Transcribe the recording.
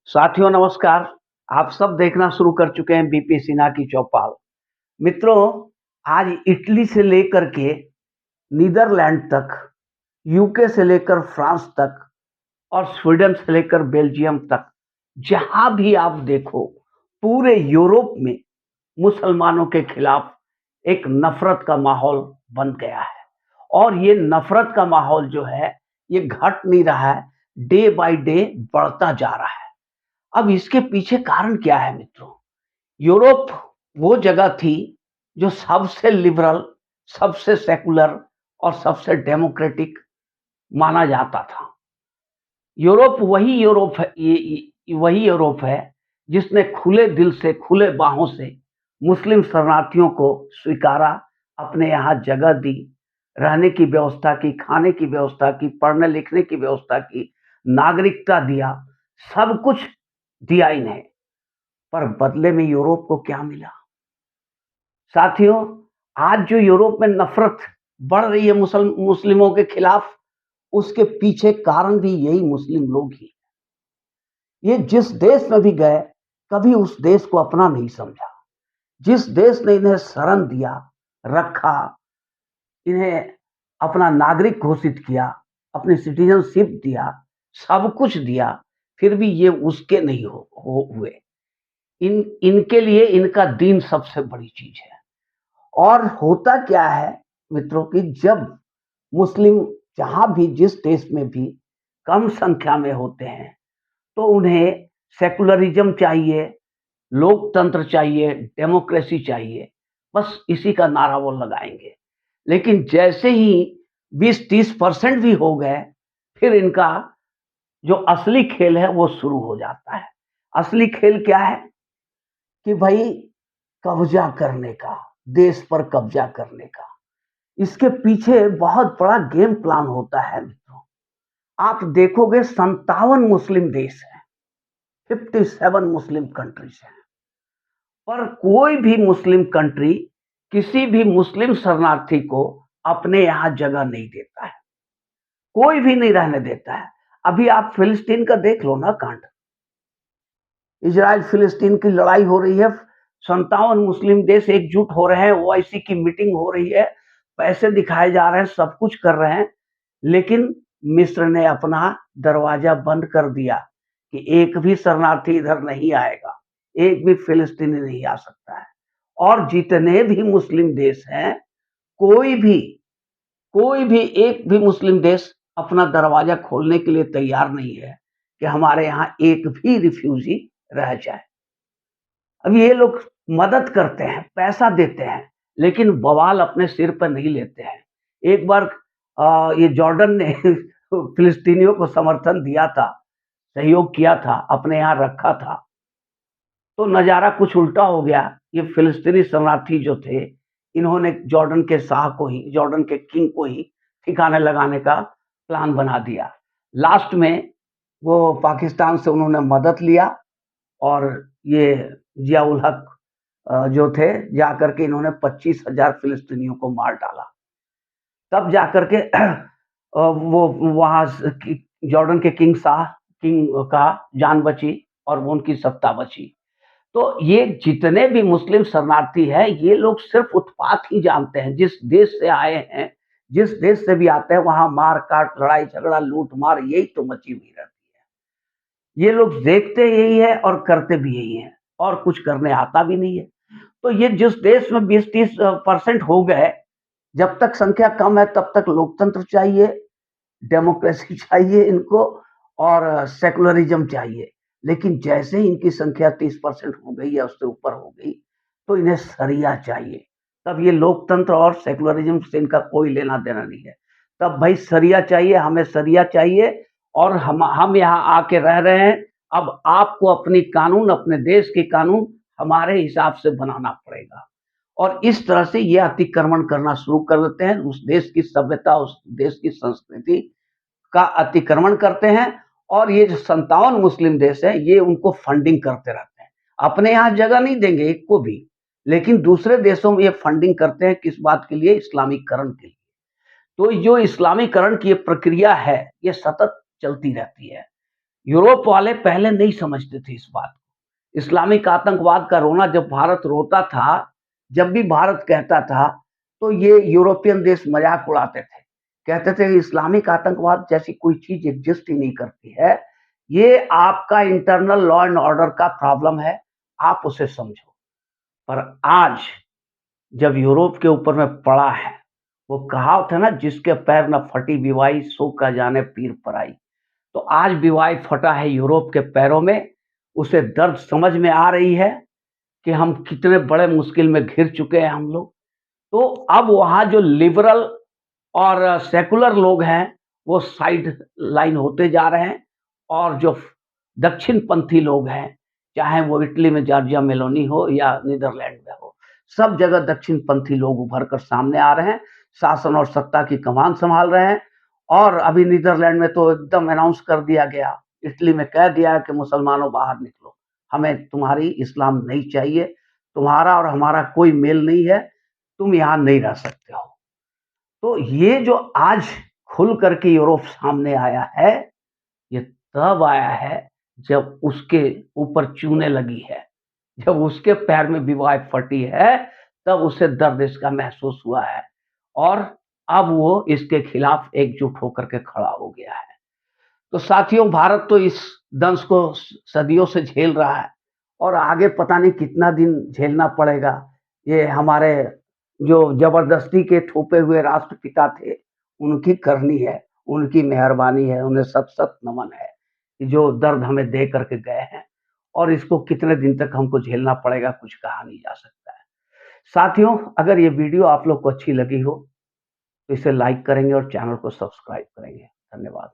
साथियों नमस्कार। आप सब देखना शुरू कर चुके हैं बीपी सिन्हा की चौपाल। मित्रों, आज इटली से लेकर के नीदरलैंड तक, यूके से लेकर फ्रांस तक और स्वीडन से लेकर बेल्जियम तक, जहां भी आप देखो, पूरे यूरोप में मुसलमानों के खिलाफ एक नफरत का माहौल बन गया है। और ये नफरत का माहौल जो है, ये घट नहीं रहा है, डे बाय डे बढ़ता जा रहा है। अब इसके पीछे कारण क्या है मित्रों? यूरोप वो जगह थी जो सबसे लिबरल, सबसे सेकुलर और सबसे डेमोक्रेटिक माना जाता था। यूरोप वही यूरोप है, वही यूरोप है जिसने खुले दिल से, खुले बाहों से मुस्लिम शरणार्थियों को स्वीकारा, अपने यहाँ जगह दी, रहने की व्यवस्था की, खाने की व्यवस्था की, पढ़ने लिखने की व्यवस्था की, नागरिकता दिया, सब कुछ दिया इन्हें। पर बदले में यूरोप को क्या मिला? साथियों, आज जो यूरोप में नफरत बढ़ रही है मुस्लिमों के खिलाफ, उसके पीछे कारण भी यही मुस्लिम लोग ही। ये जिस देश में भी गए, कभी उस देश को अपना नहीं समझा। जिस देश ने इन्हें शरण दिया, रखा, इन्हें अपना नागरिक घोषित किया, अपनी सिटीजनशिप दिया, सब कुछ दिया, फिर भी ये उसके नहीं हुए। इनके लिए इनका दीन सबसे बड़ी चीज है। और होता क्या है मित्रों कि जब मुस्लिम जहां भी, जिस देश में भी कम संख्या में होते हैं, तो उन्हें सेकुलरिज्म चाहिए, लोकतंत्र चाहिए, डेमोक्रेसी चाहिए, बस इसी का नारा वो लगाएंगे। लेकिन जैसे ही 20-30% भी हो गए, फिर इनका जो असली खेल है वो शुरू हो जाता है। असली खेल क्या है कि भाई, कब्जा करने का, देश पर कब्जा करने का। इसके पीछे बहुत बड़ा गेम प्लान होता है मित्रों। आप देखोगे 57 मुस्लिम देश हैं, 57 मुस्लिम कंट्रीज हैं, पर कोई भी मुस्लिम कंट्री किसी भी मुस्लिम शरणार्थी को अपने यहां जगह नहीं देता है। कोई भी नहीं रहने देता है। अभी आप फिलिस्तीन का देख लो ना कांड। इजराइल फिलिस्तीन की लड़ाई हो रही है, 57 मुस्लिम देश एकजुट हो रहे हैं, ओआईसी की मीटिंग हो रही है, पैसे दिखाए जा रहे हैं, सब कुछ कर रहे हैं, लेकिन मिस्र ने अपना दरवाजा बंद कर दिया कि एक भी शरणार्थी इधर नहीं आएगा, एक भी फिलिस्तीनी नहीं आ सकता है। और जितने भी मुस्लिम देश हैं, कोई भी कोई भी एक भी मुस्लिम देश अपना दरवाजा खोलने के लिए तैयार नहीं है कि हमारे यहाँ एक भी रिफ्यूजी रह जाए। अब ये लोग मदद करते हैं, पैसा देते हैं, लेकिन बवाल अपने सिर पर नहीं लेते हैं। एक बार ये जॉर्डन ने फिलिस्तीनियों को समर्थन दिया था, सहयोग किया था, अपने यहाँ रखा था, तो नज़ारा कुछ उल्टा हो गया। ये फिलिस्तीनी शरणार्थी जो थे, इन्होंने जॉर्डन के शाह को ही, जॉर्डन के किंग को ही ठिकाने लगाने का प्लान बना दिया। लास्ट में वो पाकिस्तान से उन्होंने मदद लिया और ये जिया उल हक जो थे, जाकर के इन्होंने 25,000 फिलिस्तीनियों को मार डाला। तब जाकर के वो वहाँ जॉर्डन के किंग का जान बची और वो उनकी सत्ता बची। तो ये जितने भी मुस्लिम शरणार्थी हैं, ये लोग सिर्फ उत्पात ही जानते हैं। जिस देश से आए हैं, जिस देश से भी आते हैं, वहाँ मार-काट, लड़ाई-झगड़ा, लूट-मार यही तो मची हुई रहती है। ये लोग देखते यही है और करते भी यही है, और कुछ करने आता भी नहीं है। तो ये जिस देश में 20-30% हो गए, जब तक संख्या कम है तब तक लोकतंत्र चाहिए, डेमोक्रेसी चाहिए इनको और सेकुलरिज्म चाहिए। लेकिन जैसे ही इनकी संख्या 30% हो गई या उससे ऊपर हो गई, तो इन्हें शरिया चाहिए। तब ये लोकतंत्र और सेकुलरिज्म से इनका कोई लेना-देना नहीं है। तब भाई शरिया चाहिए, हमें शरिया चाहिए और हम यहाँ आके रह रहे हैं, अब आपको अपनी कानून, अपने देश के कानून हमारे हिसाब से बनाना पड़ेगा। और इस तरह से ये अतिक्रमण करना शुरू कर देते हैं। उस देश की सभ्यता, उस देश की संस्कृति का अतिक्रमण करते हैं और ये जो 57 मुस्लिम देश हैं, ये उनको फंडिंग करते रहते हैं। अपने यहाँ जगह नहीं देंगे एक को भी, लेकिन दूसरे देशों में ये फंडिंग करते हैं, किस बात के लिए? इस्लामीकरण के लिए। तो जो इस्लामीकरण की ये प्रक्रिया है, ये सतत चलती रहती है। यूरोप वाले पहले नहीं समझते थे इस बात को। इस्लामिक आतंकवाद का रोना जब भारत रोता था, जब भी भारत कहता था, तो ये यूरोपियन देश मज़ाक उड़ाते थे। कहते थे इस्लामिक आतंकवाद जैसी कोई चीज़ एग्ज़िस्ट ही नहीं करती है। ये आपका इंटरनल लॉ एंड ऑर्डर का प्रॉब्लम है, आप उसे समझो। पर आज जब यूरोप के ऊपर में पड़ा है, वो कहावत है ना, जिसके पैर न फटी विवाई सो का जाने पीर पराई। तो आज विवाई फटा है यूरोप के पैरों में, उसे दर्द समझ में आ रही है कि हम कितने बड़े मुश्किल में घिर चुके हैं हम लोग। तो अब वहाँ जो लिबरल और सेकुलर लोग हैं, वो साइड लाइन होते जा रहे हैं और जो दक्षिणपंथी लोग हैं, चाहे वो इटली में जॉर्जिया मेलोनी हो या नीदरलैंड में हो, सब जगह दक्षिणपंथी लोग उभर कर सामने आ रहे हैं, शासन और सत्ता की कमान संभाल रहे हैं। और अभी नीदरलैंड में तो एकदम अनाउंस कर दिया गया, इटली में कह दिया कि मुसलमानों बाहर निकलो, हमें तुम्हारी इस्लाम नहीं चाहिए, तुम्हारा और हमारा कोई मेल नहीं है, तुम यहाँ नहीं रह सकते हो। तो ये जो आज खुल करके यूरोप सामने आया है, ये तब आया है जब उसके ऊपर चूने लगी है, जब उसके पैर में विवाह फटी है, तब उसे दर्द इसका महसूस हुआ है और अब वो इसके खिलाफ एकजुट होकर के खड़ा हो गया है। तो साथियों, भारत तो इस दंश को सदियों से झेल रहा है और आगे पता नहीं कितना दिन झेलना पड़ेगा। ये हमारे जो ज़बरदस्ती के थोपे हुए राष्ट्रपिता थे, उनकी करनी है, उनकी मेहरबानी है, उन्हें सत-सत नमन है, कि जो दर्द हमें दे कर के गए हैं और इसको कितने दिन तक हमको झेलना पड़ेगा, कुछ कहा नहीं जा सकता है। साथियों, अगर ये वीडियो आप लोग को अच्छी लगी हो, तो इसे लाइक करेंगे और चैनल को सब्सक्राइब करेंगे। धन्यवाद।